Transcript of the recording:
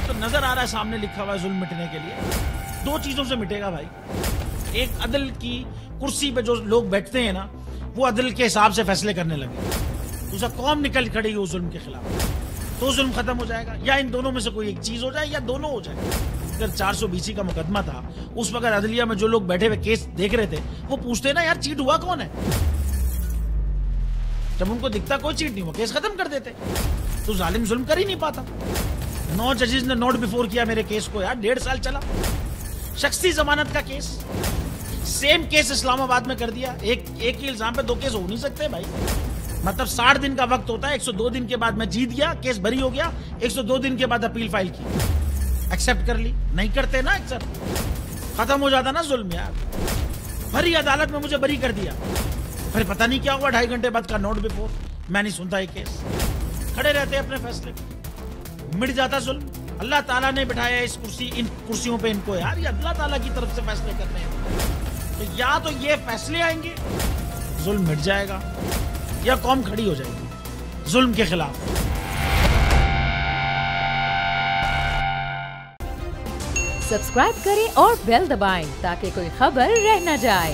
तो नजर आ रहा है सामने लिखा हुआ है जुल्म मिटने के लिए। दो चीजों से मिटेगा भाई, एक अदल की कुर्सी पे जो लोग बैठते हैं ना, वो अदल के हिसाब से फैसले करने लगे। दूसरा, कौम निकल खड़ी हो जुल्म के खिलाफ, तो जुल्म खत्म हो जाएगा। या इन दोनों में से कोई एक चीज हो जाए या दोनों हो जाए। अगर 420 का मुकदमा था, उस वक्त अदलिया में जो लोग बैठे हुए केस देख रहे थे, वो पूछते ना यार चीट हुआ कौन है। जब उनको दिखता कोई चीट नहीं हुआ, केस खत्म कर देते। तो जालिम जुल्म कर ही नहीं पाता। 9 जजेस ने नोट बिफोर किया मेरे केस को यार, 1.5 साल चला। शख्सी जमानत का केस, सेम केस इस्लामाबाद में कर दिया। एक ही इल्जाम पे 2 केस हो नहीं सकते भाई। मतलब 60 दिन का वक्त होता है, 102 दिन के बाद मैं जीत गया, केस बरी हो गया, 102 दिन के बाद अपील फाइल की, एक्सेप्ट कर ली। नहीं करते ना एक्सेप्ट, खत्म हो जाता ना जुल्म यार। भरी अदालत में मुझे बरी कर दिया, फिर पता नहीं क्या हुआ, 2.5 घंटे बाद का नोट बिफोर, मैं नहीं सुनता ये केस। खड़े रहते अपने फैसले, मिट जाता जुल्म। अल्लाह ताला ने बिठाया इस कुर्सी, इन कुर्सियों पे इनको यार, ये अल्लाह ताला की तरफ से फैसले करने हैं। तो या तो ये फैसले आएंगे, जुल्म मिट जाएगा, या कौम खड़ी हो जाएगी जुल्म के खिलाफ। सब्सक्राइब करें और बेल दबाएं ताकि कोई खबर रह न जाए।